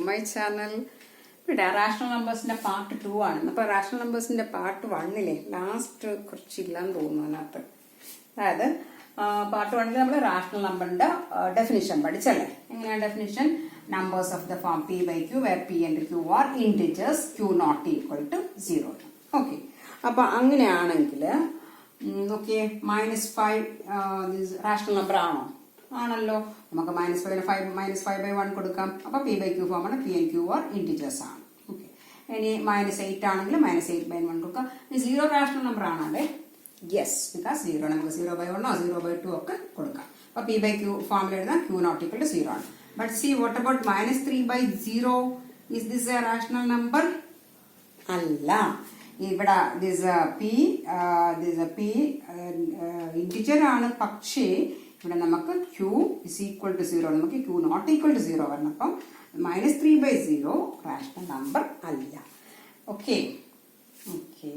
My channel. ഇവിടെ rational നമ്പേഴ്സിന്റെ part 2 ആണ്. അപ്പോൾ റാഷണൽ നമ്പേഴ്സിന്റെ പാർട്ട് 1 ലാസ്റ്റ് കുറച്ചില്ലാന്ന് തോന്നുന്നു അതിനകത്ത്. അതായത് പാർട്ട് 1 നമ്മൾ റാഷണൽ നമ്പറിന്റെ ഡെഫിനിഷൻ പഠിച്ചല്ലേ. എങ്ങനെയാണ് definition? Numbers of the form p by q where p and q are integers, q not equal to 0. Okay, അപ്പൊ അങ്ങനെയാണെങ്കിൽ ഓക്കെ, -5 റാഷണൽ നമ്പർ ആണോ? ആണല്ലോ. നമുക്ക് -5/1 കൊടുക്കാം. അപ്പൊ p by q ഫോം ആണ്. p and q are integers ആണ്. Okay, ഇനി -8 ആണെങ്കിൽ -8/1 കൊടുക്കാം. 0 റാഷണൽ നമ്പർ ആണല്ലേ? യെസ്, ബിക്കോസ് 0 നമുക്ക് 0/1 0/2 ഒക്കെ കൊടുക്കാം. അപ്പൊ p by q ഫോമിൽ എഴുതാം q not equal to 0 ആണ്. But see, what about -3/0? Is this a rational number? അല്ല. ഇവിടെ ഇന്റിജർ ആണ്, പക്ഷേ ഇവിടെ നമുക്ക് q is equal to 0, നമുക്ക് q not equal to 0 വരണം. അപ്പം -3/0 റാഷണൽ നമ്പർ അല്ല. ഓക്കെ ഓക്കെ,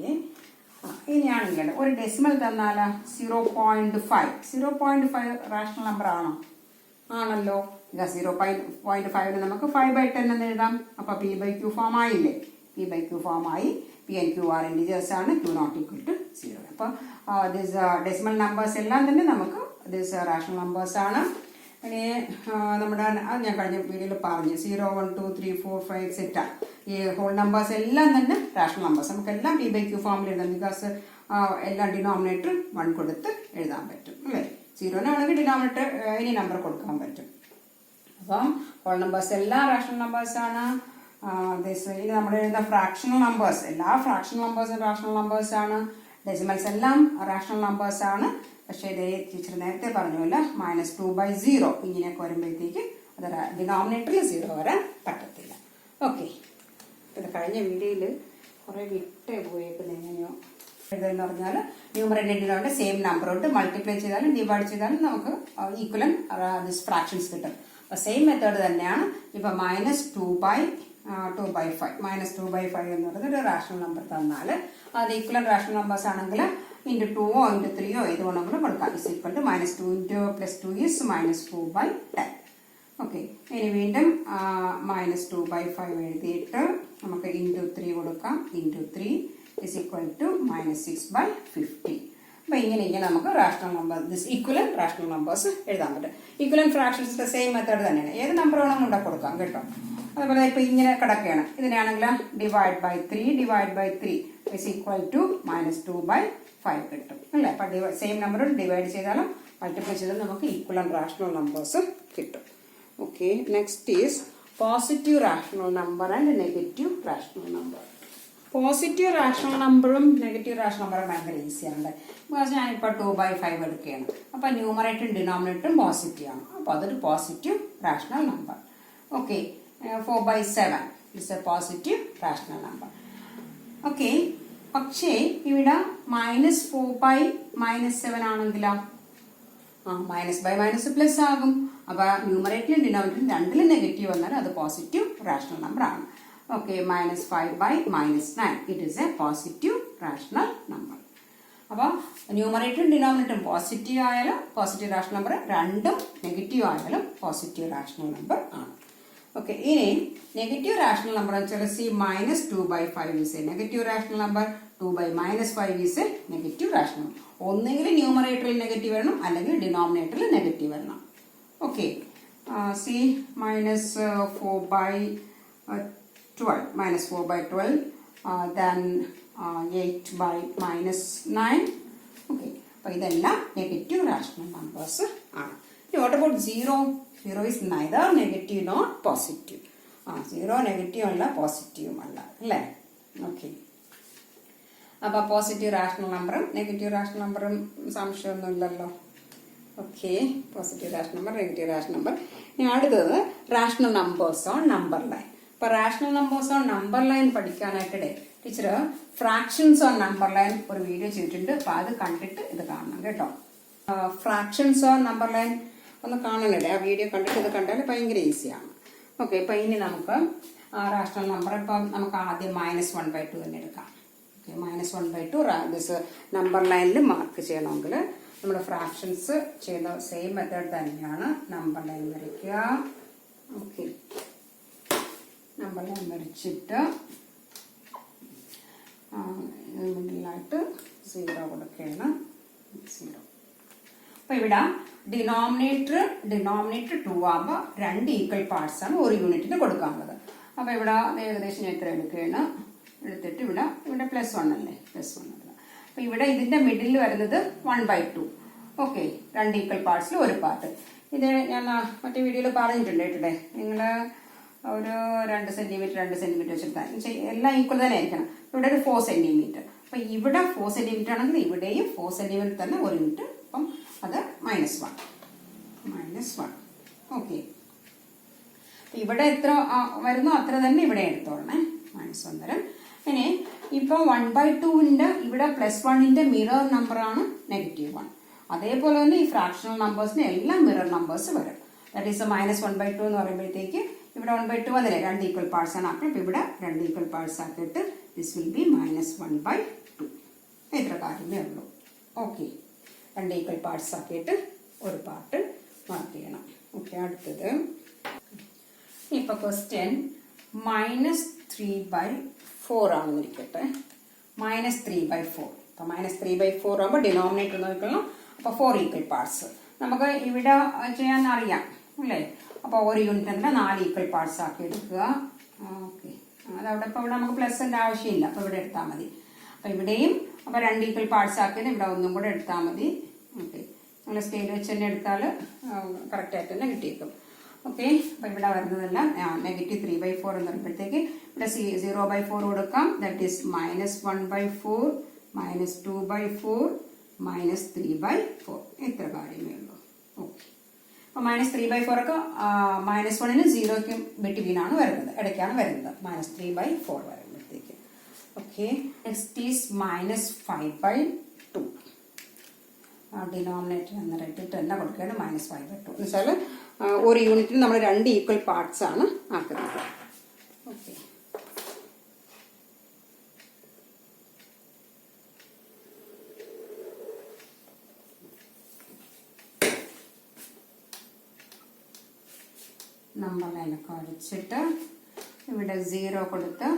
ഇനിയാണെങ്കിൽ ഒരു ഡെസിമൽ തന്നാല 0.5 റാഷണൽ നമ്പർ ആണോ? ആണല്ലോ. 0.5 നമുക്ക് 5/10 എന്ന് എഴുതാം. അപ്പൊ p by q ഫോം ആയില്ലേ? p by q ഫോം ആയി. p and q are integers ആണ്. q not equal to 0. അപ്പൊ ഡെസിമൽ നമ്പേഴ്സ് എല്ലാം തന്നെ നമുക്ക് റാഷണൽ നമ്പേഴ്സ് ആണ്. ഇനി നമ്മുടെ ഞാൻ കഴിഞ്ഞ വീഡിയോയിൽ പറഞ്ഞു 0, 1, 2, 3, 4, 5 എക്സെട്ര ഈ ഹോൾ നമ്പേഴ്സ് എല്ലാം തന്നെ റാഷണൽ നമ്പേഴ്സ്. നമുക്ക് എല്ലാം p by q ഫോമിൽ എഴുതാം. ബിക്കോസ് എല്ലാം ഡിനോമിനേറ്റർ 1 കൊടുത്ത് എഴുതാൻ പറ്റും അല്ലേ? 0 ആണെങ്കിൽ ഡിനോമിനേറ്റർ ഇനി നമ്പർ കൊടുക്കാൻ പറ്റും. അപ്പം ഹോൾ നമ്പേഴ്സ് എല്ലാം റാഷണൽ നമ്പേഴ്സ് ആണ്. ഇനി നമ്മൾ എഴുതുന്ന ഫ്രാക്ഷണൽ നമ്പേഴ്സ്, എല്ലാ ഫ്രാക്ഷണൽ നമ്പേഴ്സും റാഷണൽ നമ്പേഴ്സ് ആണ്. ഡെസിമൽസ് എല്ലാം റാഷണൽ നമ്പേഴ്സ് ആണ്. പക്ഷേ ഇതേ ടീച്ചർ നേരത്തെ പറഞ്ഞല്ലോ, -2/0 ഇങ്ങനെയൊക്കെ വരുമ്പോഴത്തേക്ക് അത് ഡിനോമിനേറ്ററിൽ 0 വരാൻ പറ്റത്തില്ല. ഓക്കെ, ഇത് കഴിഞ്ഞ വീഡിയോയിൽ കുറെ വിട്ടേ പോയേക്കുന്നത് എങ്ങനെയോ ഇതെന്ന് പറഞ്ഞാൽ ന്യൂമറേറ്ററിന്റെ സെയിം നമ്പർ കൊണ്ട് മൾട്ടിപ്ലൈ ചെയ്താലും ഡിവൈഡ് ചെയ്താലും നമുക്ക് ഈക്വലൻ ഫ്രാക്ഷൻസ് കിട്ടും. അപ്പൊ സെയിം മെത്തേഡ് തന്നെയാണ്. ഇപ്പൊ -2/5 എന്ന് പറയുന്നത് ഒരു റാഷണൽ നമ്പർ തന്നാൽ അത് ഈക്വലൻ റാഷണൽ നമ്പേഴ്സ് ആണെങ്കിൽ ×2 ×3 ഏത് വേണമെങ്കിലും കൊടുക്കാം. =2 × +2 is -4/10. ഓക്കെ, ഇനി വീണ്ടും -2/5 എഴുതിയിട്ട് നമുക്ക് ×3 കൊടുക്കാം. ×3 is equal to -6/50. അപ്പൊ ഇങ്ങനെ നമുക്ക് റാഷണൽ നമ്പർ ഈക്വലൻ റാഷണൽ നമ്പേഴ്സ് എഴുതാൻ പറ്റും. ഈക്വലൻ ഫ്രാക്ഷൻസിന്റെ സെയിം മെത്തേഡ് തന്നെയാണ്. ഏത് നമ്പർ വേണമെങ്കിലും കൊണ്ടു കൊടുക്കാം കേട്ടോ. അതുപോലെ ഇപ്പൊ ഇങ്ങനെ കിടക്കുകയാണ്. ഇതിനാണെങ്കിൽ /3 is equal to -2/5 കിട്ടും അല്ലേ? അപ്പൊ സെയിം നമ്പർ ഡിവൈഡ് ചെയ്താലും മൾട്ടിപ്ലൈ ചെയ്താലും നമുക്ക് ഈക്വലൻ റാഷണൽ നമ്പേഴ്സ് കിട്ടും. Okay, next is positive rational number and negative rational number. Positive rational നമ്പറും നെഗറ്റീവ് റാഷണൽ നമ്പറും ഭയങ്കര ഈസിയാണ്. ബിക്കോസ് ഞാനിപ്പോൾ 2/5 എടുക്കുകയാണ്. അപ്പം ന്യൂമറേറ്ററും ഡിനോമിനേറ്ററും പോസിറ്റീവ് ആണ്. അപ്പോൾ അതൊരു positive rational number. Okay, 4/7 is A positive rational number. Okay, പക്ഷേ ഇവിടെ -4/-7 ആണെങ്കിലോ -/- ആകും. അപ്പൊ ന്യൂമറേറ്ററിലും ഡിനോമിനേറ്ററിലും രണ്ടിലും നെഗറ്റീവ് വന്നാൽ അത് പോസിറ്റീവ് റാഷണൽ നമ്പർ ആണ്. Okay, -5/-9 it is A positive rational number. അപ്പോൾ ന്യൂമറേറ്ററും ഡിനോമിനേറ്ററും പോസിറ്റീവ് ആയാലും പോസിറ്റീവ് റാഷണൽ നമ്പർ, രണ്ടും നെഗറ്റീവ് ആയാലും പോസിറ്റീവ് റാഷണൽ നമ്പർ ആണ്. ഓക്കെ, ഇനി നെഗറ്റീവ് റാഷണൽ നമ്പർ വെച്ചാൽ -2/5 is A negative rational number. 2/-5 is A negative rational number. ഒന്നെങ്കിൽ ന്യൂമറേറ്ററിൽ നെഗറ്റീവ് വരണം, അല്ലെങ്കിൽ ഡിനോമിനേറ്ററിൽ നെഗറ്റീവ് വരണം. Okay, -4/12 then 8/-9. ഓക്കെ, അപ്പൊ ഇതെല്ലാം നെഗറ്റീവ് റാഷണൽ നമ്പേഴ്സ് ആണ്. What about 0? 0 is neither negative nor positive. 0 negative അല്ല, പോസിറ്റീവും അല്ല അല്ലേ? ഓക്കെ, അപ്പൊ പോസിറ്റീവ് റാഷണൽ നമ്പറും നെഗറ്റീവ് റാഷണൽ നമ്പറും സംശയമൊന്നും ഇല്ലല്ലോ. Okay, positive rational number, negative rational number. ഇനി അടുത്തത് rational numbers on number line. ഇപ്പൊ rational numbers on number line പഠിക്കാനായിട്ട് teacher fractions on number line ഒരു വീഡിയോ ചെയ്തിട്ടുണ്ട്. അപ്പൊ അത് കണ്ടിട്ട് ഇത് കാണണം കേട്ടോ. ഫ്രാക്ഷൻസ് ഓൺ നമ്പർ ലൈൻ ഒന്ന് കാണണല്ലേ? ആ വീഡിയോ കണ്ടിട്ട് ഇത് കണ്ടാൽ ഭയങ്കര ഈസിയാണ്. ഓക്കെ, ഇപ്പൊ ഇനി നമുക്ക് റാഷണൽ നമ്പർ ഇപ്പം നമുക്ക് ആദ്യം -1/2 തന്നെ എടുക്കാം. ഓക്കെ, -1/2 നമ്പർ ലൈനിൽ മാർക്ക് ചെയ്യണമെങ്കിൽ നമ്മുടെ ഫ്രാക്ഷൻസ് ചെയ്യുന്ന സെയിം മെത്തേഡ് തന്നെയാണ്. നമ്പർ ലൈൻ വരയ്ക്കുക. ഓക്കെ, നമ്പർ ലൈൻ വരച്ചിട്ട് മിഡിലായിട്ട് 0 കൊടുക്കുകയാണ്. 0. അപ്പോൾ ഇവിടെ ഡിനോമിനേറ്റർ 2 ആകുമ്പോൾ 2 ഈക്വൽ പാർട്സ് ആണ് ഒരു യൂണിറ്റിന് കൊടുക്കാനുള്ളത്. അപ്പോൾ ഇവിടെ ഏകദേശം ഞാൻ ഇത്ര എടുക്കുകയാണ്. എടുത്തിട്ട് ഇവിടെ +1 അല്ലേ, +1 അല്ല. അപ്പോൾ ഇവിടെ ഇതിൻ്റെ മിഡിൽ വരുന്നത് 1/2. ഓക്കെ, 2 ഈക്വൽ പാർട്സിൽ ഒരു പാർട്ട്. ഇത് ഞാൻ മറ്റേ വീഡിയോയിൽ പറഞ്ഞിട്ടുണ്ട് കേട്ടോ. നിങ്ങൾ ഒരു 2 സെൻറ്റിമീറ്റർ വെച്ചെടുത്താൽ എല്ലാം ഈക്വൽ തന്നെ ആയിരിക്കണം. ഇവിടെ ഒരു 4 സെൻറ്റിമീറ്റർ. അപ്പം ഇവിടെ 4 സെൻറ്റിമീറ്റർ ആണെങ്കിൽ ഇവിടെയും 4 സെൻറ്റിമീറ്റർ തന്നെ ഒരു യൂണിറ്റ്. അപ്പം അത് -1. ഓക്കെ, ഇവിടെ എത്ര വരുന്നോ അത്ര തന്നെ ഇവിടെ എടുത്തോളണേ. -1 തരം. ഇനി ഇപ്പോൾ 1/2ന്റെ ഇവിടെ +1ന്റെ മിറർ നമ്പറാണ് -1. അതേപോലെ തന്നെ ഈ ഫ്രാക്ഷണൽ നമ്പേഴ്സിന് എല്ലാം മിറർ നമ്പേഴ്സ് വരും. ദാറ്റ് ഈസ് -1/2 എന്ന് പറയുമ്പോഴത്തേക്ക് ഇവിടെ 1/2 വന്നില്ലേ, 2 ഈക്വൽ പാർട്സ് ആണ്. അപ്പം ഇവിടെ 2 ഈക്വൽ പാർട്സ് ആക്കിയിട്ട് ദിസ് വിൽ ബി -1/2. ഇത്ര കാര്യമേ ഉള്ളൂ. ഓക്കെ, 2 ഈക്വൽ പാർട്സ് ആക്കിയിട്ട് ഒരു പാർട്ട് മാർക്ക് ചെയ്യണം. ഓക്കെ, അടുത്തത് ഇപ്പോൾ ക്വസ്റ്റ്യൻ -3/4 ആണെന്നിരിക്കട്ടെ. -3/4. അപ്പോൾ -3/4 ആകുമ്പോൾ ഡിനോമിനേറ്റർ നോക്കണം. അപ്പോൾ 4 ഈക്വൽ പാർട്സ് നമുക്ക് ഇവിടെ ചെയ്യാൻ അറിയാം അല്ലേ. അപ്പോൾ ഒരു യൂണിറ്റിന് 4 ഈക്വൽ പാർട്സ് ആക്കി എടുക്കുക. ഓക്കെ, അതവിടെ ഇപ്പോൾ ഇവിടെ നമുക്ക് +ന്റെ ആവശ്യമില്ല. അപ്പോൾ ഇവിടെ എടുത്താൽ മതി. അപ്പോൾ ഇവിടെയും അപ്പോൾ 2 ഈക്വൽ പാർട്സ് ആക്കിയിട്ട് ഇവിടെ ഒന്നും കൂടെ എടുത്താൽ മതി. ഓക്കെ, നമ്മൾ സ്കെയിൽ വെച്ച് തന്നെ എടുത്താൽ കറക്റ്റായിട്ട് തന്നെ കിട്ടിയേക്കും. ഓക്കെ, അപ്പോൾ ഇവിടെ വരുന്നതെല്ലാം -3/4 എന്ന് പറയുമ്പോഴത്തേക്ക് ഇവിടെ 0/4 കൊടുക്കാം. That is -1/4, -2/4, -3/4. ഇത്ര കാര്യമേ ഉള്ളൂ. ഓക്കെ, അപ്പോൾ -3/4 ഒക്കെ -1നും 0ക്കും ബിറ്റ്വീനാണ് വരുന്നത്, ഇടയ്ക്കാണ് വരുന്നത്. -3/4 വരുമ്പോഴത്തേക്ക്. Okay, next is -5/2. ഡിനോമിനേറ്റർ എന്നിട്ട് തന്നെ കൊടുക്കുകയാണ് -5/2. എന്ന് വെച്ചാൽ ഒരു യൂണിറ്റിന് നമ്മൾ 2 ഈക്വൽ പാർട്സ് ആണ് ആക്കുന്നത്. ഓക്കെ, നമ്പർ ലൈനൊക്കെ വരച്ചിട്ട് ഇവിടെ 0 കൊടുത്ത്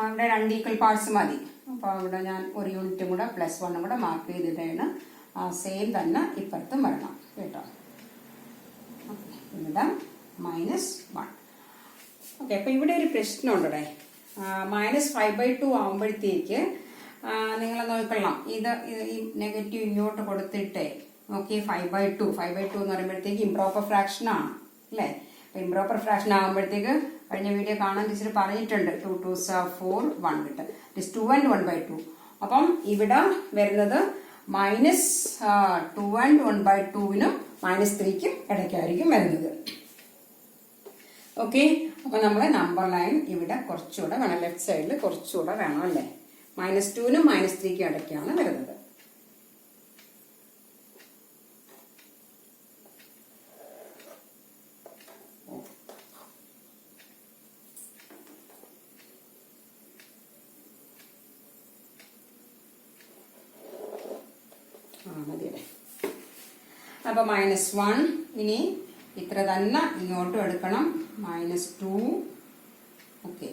ഇവിടെ 2 ഈക്വൽ പാർട്സ് മതി. അപ്പോൾ ഇവിടെ ഞാൻ ഒരു യൂണിറ്റും കൂടെ +1 കൂടെ മാർക്ക് ചെയ്തിട്ടാണ് സെയിം തന്നെ ഇപ്പുറത്തും വരണം കേട്ടോ. ഇവിടെ -1. ഓക്കെ, അപ്പോൾ ഇവിടെ ഒരു പ്രശ്നമുണ്ടേ. -5/2 ആകുമ്പോഴത്തേക്ക് നിങ്ങൾ നോക്കണം. ഇത് ഈ നെഗറ്റീവ് ഇങ്ങോട്ട് കൊടുത്തിട്ടേ. ഓക്കെ, 5/2 എന്ന് പറയുമ്പോഴത്തേക്ക് ഇംപ്രോപ്പർ ഫ്രാക്ഷൻ ആണ് അല്ലേ. അപ്പോൾ ഇംപ്രോപ്പർ ഫ്രാക്ഷൻ ആകുമ്പോഴത്തേക്ക് കഴിഞ്ഞ വീഡിയോ കാണാൻ ടീച്ചർ പറഞ്ഞിട്ടുണ്ട് 2 2s 4 1 കിട്ടും. It 2 and 1/2. അപ്പം ഇവിടെ വരുന്നത് -2 and 1/2നും -3ക്കും ഇടയ്ക്കായിരിക്കും വരുന്നത്. ഓക്കെ, അപ്പോൾ നമ്മൾ നമ്പർ ലൈൻ ഇവിടെ കുറച്ചുകൂടെ വേണം, ലെഫ്റ്റ് സൈഡിൽ കുറച്ചുകൂടെ വേണം അല്ലേ. -2നും -3ക്കും ഇടയ്ക്കാണ് വരുന്നത്. മതിയല്ലേ. അപ്പോൾ -1 ഇനി ഇത്ര തന്നെ ഇങ്ങോട്ടും എടുക്കണം. -2. ഓക്കെ,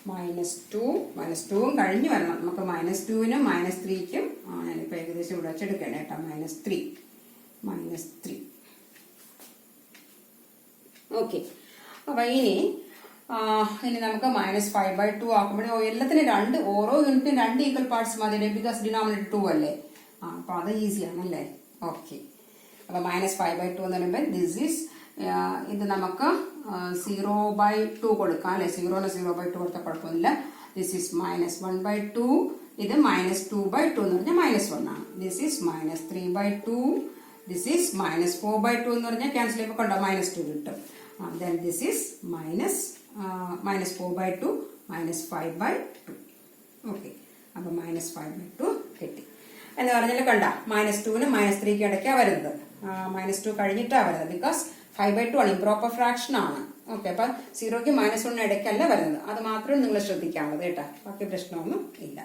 -2 കഴിഞ്ഞ് വരണം. നമുക്ക് -2നും -3ക്കും ഞാനിപ്പോൾ ഏകദേശം ഇവിടെ വെച്ചെടുക്കണം കേട്ടോ. -3. ഓക്കെ, അപ്പോൾ ഇനി നമുക്ക് -5/2 ആക്കുമ്പോഴേ എല്ലാത്തിനും ഓരോ യൂണിറ്റിനും 2 ഈക്വൽ പാർട്സ് മതി. ബിക്കോസ് ഡിനോമിനേറ്റർ 2 അല്ലേ. അപ്പോൾ അത് ഈസിയാണല്ലേ. ഓക്കെ, അപ്പോൾ -5/2 എന്ന് പറയുമ്പോൾ ദിസ് ഈസ് ഇത് നമുക്ക് 0/2 കൊടുക്കാം അല്ലേ. 0ന് 0/2 കൊടുത്താൽ കുഴപ്പമൊന്നുമില്ല. This is -1/2. ഇത് -2/2 എന്ന് പറഞ്ഞാൽ -1 ആണ്. This is -3/2. ദിസ് ഈസ് -4/2 എന്ന് പറഞ്ഞാൽ ക്യാൻസൽ ചെയ്യുമ്പോൾ കണ്ടോ -2 കിട്ടും. Then this is -4/2 -5/2. ഓക്കെ, അപ്പോൾ -5/2 കിട്ടി എന്ന് പറഞ്ഞാൽ കണ്ട. -2നും -3ക്കും ഇടയ്ക്കാണ് വരുന്നത്. -2 കഴിഞ്ഞിട്ടാണ് വരുന്നത്. ബിക്കോസ് 5/2 ആണ്, ഇംപ്രോപ്പർ ഫ്രാക്ഷൻ ആണ്. ഓക്കെ, അപ്പം 0ക്കും -1നും ഇടയ്ക്കല്ല വരുന്നത്. അത് മാത്രമേ നിങ്ങൾ ശ്രദ്ധിക്കാവുന്നത് കേട്ടോ. ബാക്കി പ്രശ്നമൊന്നും ഇല്ല.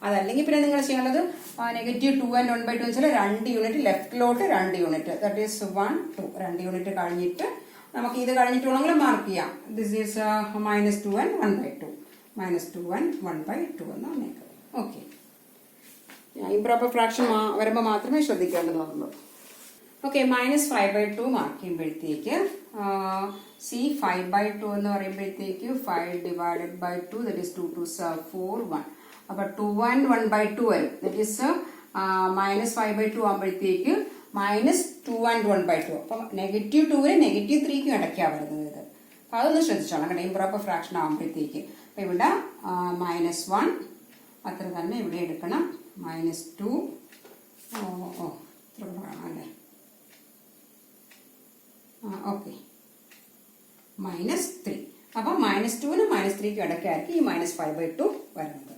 അതല്ലെങ്കിൽ പിന്നെ നിങ്ങൾ ചെയ്യാനുള്ളത് -2 and 1/2 വെച്ചാൽ 2 യൂണിറ്റ് ലെഫ്റ്റിലോട്ട് 2 യൂണിറ്റ്. ദാറ്റ് ഈസ് 1 2 2 യൂണിറ്റ് കഴിഞ്ഞിട്ട് നമുക്ക് ഇത് കഴിഞ്ഞിട്ട് വേണമെങ്കിൽ മാർക്ക് ചെയ്യാം. This is -2 and 1/2. -2 and 1/2 എന്ന് വന്നേക്കാം. ഓക്കെ, ഇംപ്രോപ്പർ ഫ്രാക്ഷൻ വരുമ്പോൾ മാത്രമേ ശ്രദ്ധിക്കേണ്ടതുള്ളൂ. ഓക്കെ, -5/2 മാർക്ക് ചെയ്യുമ്പോഴത്തേക്ക് (5/2) എന്ന് പറയുമ്പോഴത്തേക്ക് 5 divided by 2, that is 2 2s are 4 1. അപ്പൊ 2 and 1/2 വരും. ദറ്റ് ഈസ് -5/2 ആകുമ്പോഴത്തേക്ക് -2 and 1/2. അപ്പൊ -2നും -3ക്കും ഇടയ്ക്കാണ് വരുന്നത് ഇത്. അപ്പൊ അതൊന്ന് ശ്രദ്ധിച്ചോളാം കേട്ടോ, ഇംപ്രോപ്പർ ഫ്രാക്ഷൻ ആകുമ്പോഴത്തേക്ക്. അപ്പൊ ഇവിടെ -1 അത്ര തന്നെ ഇവിടെ എടുക്കണം. -2 ഇത്ര വേണം അല്ലേ? ഓക്കെ, -3. അപ്പം -2നും -3ക്കും ഇടയ്ക്കായിരിക്കും ഈ -5/2 വരുന്നത്.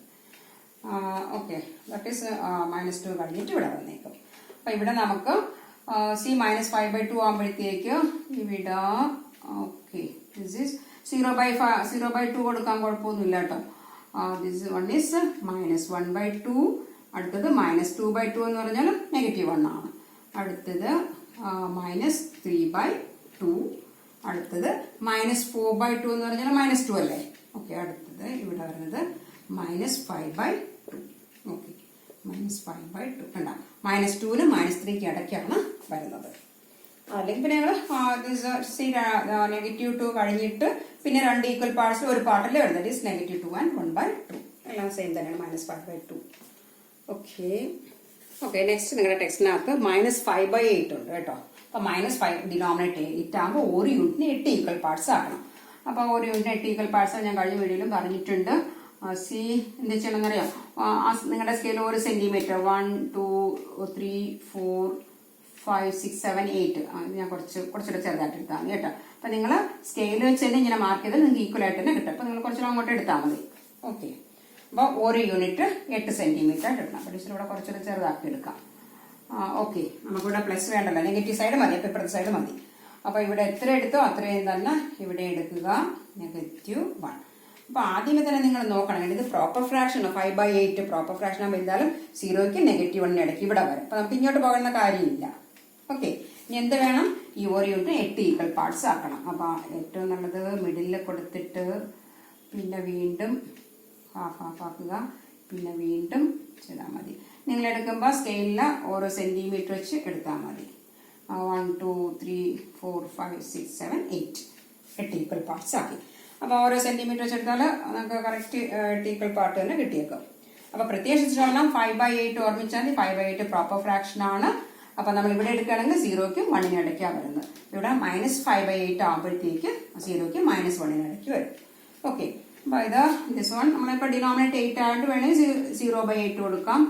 ഓക്കെ, ദാറ്റ് ഈസ് -2 കഴിഞ്ഞിട്ട് ഇവിടെ വന്നേക്കും. അപ്പം ഇവിടെ നമുക്ക് -5/2 ആകുമ്പോഴത്തേക്ക് ഇവിടെ ഓക്കെ ദിസ് ഈസ് 0/2 കൊടുക്കാൻ കുഴപ്പമൊന്നുമില്ല കേട്ടോ. This one is -1/2. അടുത്തത് -2/2 എന്ന് പറഞ്ഞാൽ -1 ആണ്. അടുത്തത് -3/2. അടുത്തത് -4/2 എന്ന് പറഞ്ഞാൽ -2 അല്ലേ? ഓക്കെ, അടുത്തത് ഇവിടെ വരുന്നത് -5/2. ഓക്കെ, -5/2 കണ്ട, -2നും -3ക്കും ഇടയ്ക്കാണ് വരുന്നത്. അല്ലെങ്കിൽ പിന്നെ ഞങ്ങൾ -2 കഴിഞ്ഞിട്ട് പിന്നെ 2 ഈക്വൽ പാർട്സിൽ ഒരു പാർട്ടിൽ വരുന്നത് ഈസ് -2 and 1/2. എല്ലാം സെയിം തന്നെയാണ്, -5/2. ഓക്കെ ഓക്കെ, നെക്സ്റ്റ് നിങ്ങളുടെ ടെക്സ്റ്റിനകത്ത് -5/8 ഉണ്ട് കേട്ടോ. അപ്പൊ -5 ഡിനോമിനേറ്റ് 8 ആകുമ്പോൾ ഒരു യൂണിറ്റിന് 8 ഈക്വൽ പാർട്സ് ആക്കണം. അപ്പോൾ ഒരു യൂണിറ്റ് 8 ഈക്വൽ പാർട്സ് ഞാൻ കഴിഞ്ഞ വീഡിയോയിലും പറഞ്ഞിട്ടുണ്ട്. എന്താ ചെയ്യണമെന്നറിയാം, നിങ്ങളുടെ സ്കെയിൽ 1 സെന്റിമീറ്റർ 1 2 3 4 5 6 7 8 ഞാൻ കുറച്ചുകൂടെ ചെറുതായിട്ട് എടുത്താൽ കേട്ടോ. അപ്പൊ നിങ്ങൾ സ്കെയിൽ വെച്ച് തന്നെ ഇങ്ങനെ മാർക്ക് ചെയ്താൽ നിങ്ങൾക്ക് ഈക്വൽ ആയിട്ട് തന്നെ കിട്ടും. അപ്പൊ നിങ്ങൾ കുറച്ചുകൂടെ അങ്ങോട്ട് എടുത്താൽ മതി. ഓക്കെ, അപ്പോൾ ഒരു യൂണിറ്റ് 8 സെന്റിമീറ്റർ ആയിട്ട് എടുക്കണം. അപ്പോൾ ഇവിടെ കുറച്ചുകൂടെ ചെറുതാക്കി എടുക്കാം. ഓക്കെ, നമുക്കിവിടെ പ്ലസ് വേണ്ടല്ലോ, നെഗറ്റീവ് സൈഡ് മതി, അപ്പോൾ ഇപ്പുറത്തെ സൈഡ് മതി. അപ്പോൾ ഇവിടെ എത്ര എടുത്തോ അത്രയും തന്നെ ഇവിടെ എടുക്കുക, -1. അപ്പോൾ ആദ്യമേ തന്നെ നിങ്ങൾ നോക്കണം, ഇത് പ്രോപ്പർ ഫ്രാക്ഷൻ 5/8 പ്രോപ്പർ ഫ്രാക്ഷൻ ആകുമ്പോൾ എന്തായാലും 0ക്ക് -1 ഇടയ്ക്ക് ഇവിടെ വരും. അപ്പോൾ നമുക്ക് ഇങ്ങോട്ട് പോകുന്ന കാര്യമില്ല. ഓക്കെ, ഇനി എന്ത് വേണം, ഈ ഒരു യൂണിറ്റ് 8 ഈക്വൽ പാർട്സ് ആക്കണം. അപ്പോൾ ഏറ്റവും നല്ലത് മിഡിലിൽ കൊടുത്തിട്ട് പിന്നെ വീണ്ടും ഹാഫ് ആക്കുക, പിന്നെ വീണ്ടും ചെയ്താൽ മതി. നിങ്ങൾ എടുക്കുമ്പോൾ സ്കെയിലിൽ ഓരോ സെന്റിമീറ്റർ വെച്ച് എടുത്താൽ മതി. 1 2 3 4 5 6 7 8 ഈക്വൽ പാർട്സ് ആക്കി. അപ്പോൾ ഓരോ സെന്റിമീറ്റർ വെച്ച് എടുത്താൽ നമുക്ക് കറക്റ്റ് 8 ഈക്വൽ പാർട്ട് തന്നെ കിട്ടിയേക്കും. അപ്പോൾ പ്രത്യേകം ശ്രദ്ധിച്ചോളാം, 5/8 ഓർമ്മിച്ചാൽ 5/8 പ്രോപ്പർ ഫ്രാക്ഷൻ ആണ്. അപ്പോൾ നമ്മൾ ഇവിടെ എടുക്കുകയാണെങ്കിൽ 0ക്കും 1നും ഇടയ്ക്കാണ് വരുന്നത്. ഇവിടെ -5/8 ആകുമ്പോഴത്തേക്ക് 0ക്കും -1നും ഇടയ്ക്ക് വരും. ഓക്കെ, അപ്പോൾ ഇത് ദിസ് വൺ നമ്മളിപ്പോൾ ഡിനോമിനേറ്റ് 8 ആയിട്ട് വേണമെങ്കിൽ 0/8 കൊടുക്കാം.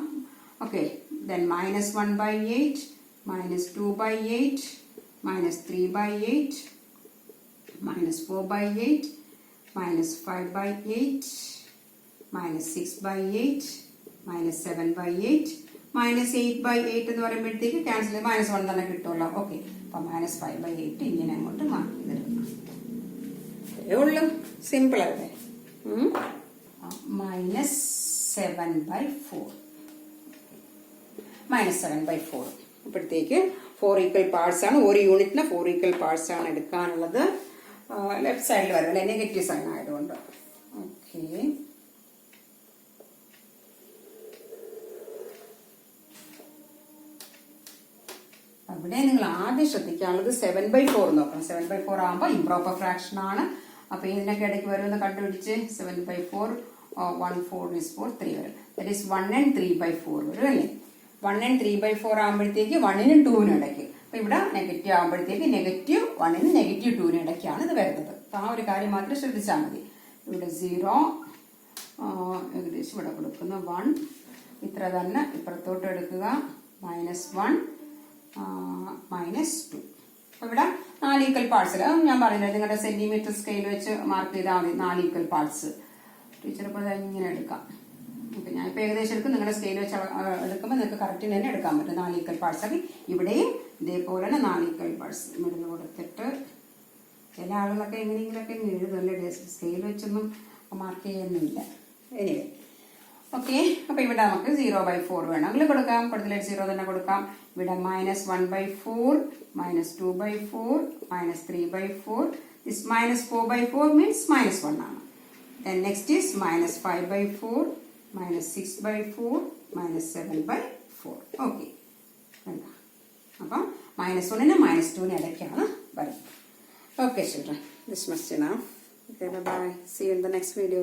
ഓക്കെ, ദെൻ -1/8 -2/8 -3/8 -4/8 -5/8 -6/8 -7/8 -8/8 എന്ന് പറയുമ്പോഴത്തേക്ക് ക്യാൻസൽ ചെയ്ത് -1 തന്നെ കിട്ടുമല്ലോ. ഓക്കെ, അപ്പം -5/8 ഇങ്ങനെ അങ്ങോട്ട് മാർക്ക് ചെയ്തെടുക്കണം. അതേ ഉള്ളൂ, സിമ്പിൾ അല്ലേ. -7/4 -7/4 അപ്പോഴത്തേക്ക് 4 ഈക്വൽ പാർട്സ് ആണ്. ഒരു യൂണിറ്റിന് 4 ഈക്വൽ പാർട്സ് ആണ് എടുക്കാനുള്ളത്. ലെഫ്റ്റ് സൈഡിൽ വരും അല്ലെ, നെഗറ്റീവ് സൈൻ ആയതുകൊണ്ട്. ഓക്കെ, അവിടെ നിങ്ങൾ ആദ്യം ശ്രദ്ധിക്കാനുള്ളത് 7/4 നോക്കണം. 7/4 ആകുമ്പോൾ ഇംപ്രോപ്പർ ഫ്രാക്ഷൻ ആണ്. അപ്പൊ ഇതിനൊക്കെ ഇടയ്ക്ക് വരുമെന്ന് കണ്ടുപിടിച്ച് 7/4 1 4 is 4 3 വരും. ദാറ്റ് ഈസ് 1 and 3/4 വരും അല്ലേ. 1 and 3/4 ആകുമ്പോഴത്തേക്ക് 1നും 2നും ഇടയ്ക്ക്. അപ്പൊ ഇവിടെ നെഗറ്റീവ് ആകുമ്പോഴത്തേക്ക് -1നും -2നും ഇടയ്ക്കാണ് ഇത് വരുന്നത്. അപ്പൊ ആ ഒരു കാര്യം മാത്രം ശ്രദ്ധിച്ചാൽ മതി. ഇവിടെ 0 ഏകദേശം ഇവിടെ കൊടുക്കുന്ന 1 ഇത്ര തന്നെ ഇപ്പുറത്തോട്ട് എടുക്കുക, -1 -2. അപ്പൊ ഇവിടെ 4 ഈക്വൽ പാർട്സിൽ ഞാൻ പറയുന്നത് നിങ്ങളുടെ സെന്റിമീറ്റർ സ്കെയിൽ വെച്ച് മാർക്ക് ചെയ്താൽ മതി. 4 ഈക്വൽ പാർട്സ് ടീച്ചർ ഇപ്പോൾ ഇങ്ങനെ എടുക്കാം. ഓക്കെ, ഞാൻ ഇപ്പോൾ ഏകദേശം എടുക്കും. നിങ്ങളുടെ സ്കെയിൽ വെച്ച് എടുക്കുമ്പോൾ നിങ്ങൾക്ക് കറക്റ്റിന് തന്നെ എടുക്കാൻ പറ്റും. 4 ഈക്വൽ പാർട്സ് ആക്കി ഇവിടെയും ഇതേപോലെ തന്നെ 4 ഈക്വൽ പാർട്സ് മിഡിൽ കൊടുത്തിട്ട് ചില ആളുകളൊക്കെ എങ്ങനെയെങ്കിലൊക്കെ എഴുതുമല്ലേ, സ്കെയിൽ വെച്ചൊന്നും മാർക്ക് ചെയ്യുന്നില്ല. എനിവേ ഓക്കെ, അപ്പൊ ഇവിടെ നമുക്ക് 0/4 വേണമെങ്കിൽ കൊടുക്കാം. കൊടുത്തില്ല 0 തന്നെ കൊടുക്കാം. ഇവിടെ -1/4, -2/4, -3/4. This -4/4 means -1 ആണ്. Then next is -5/4, -6/4, -7/4. ഓക്കെ, അപ്പം -1നും -2നും ഇടയ്ക്കാണ് വരുന്നത്. Okay children, this much enough. Okay, bye bye. See you in the next video.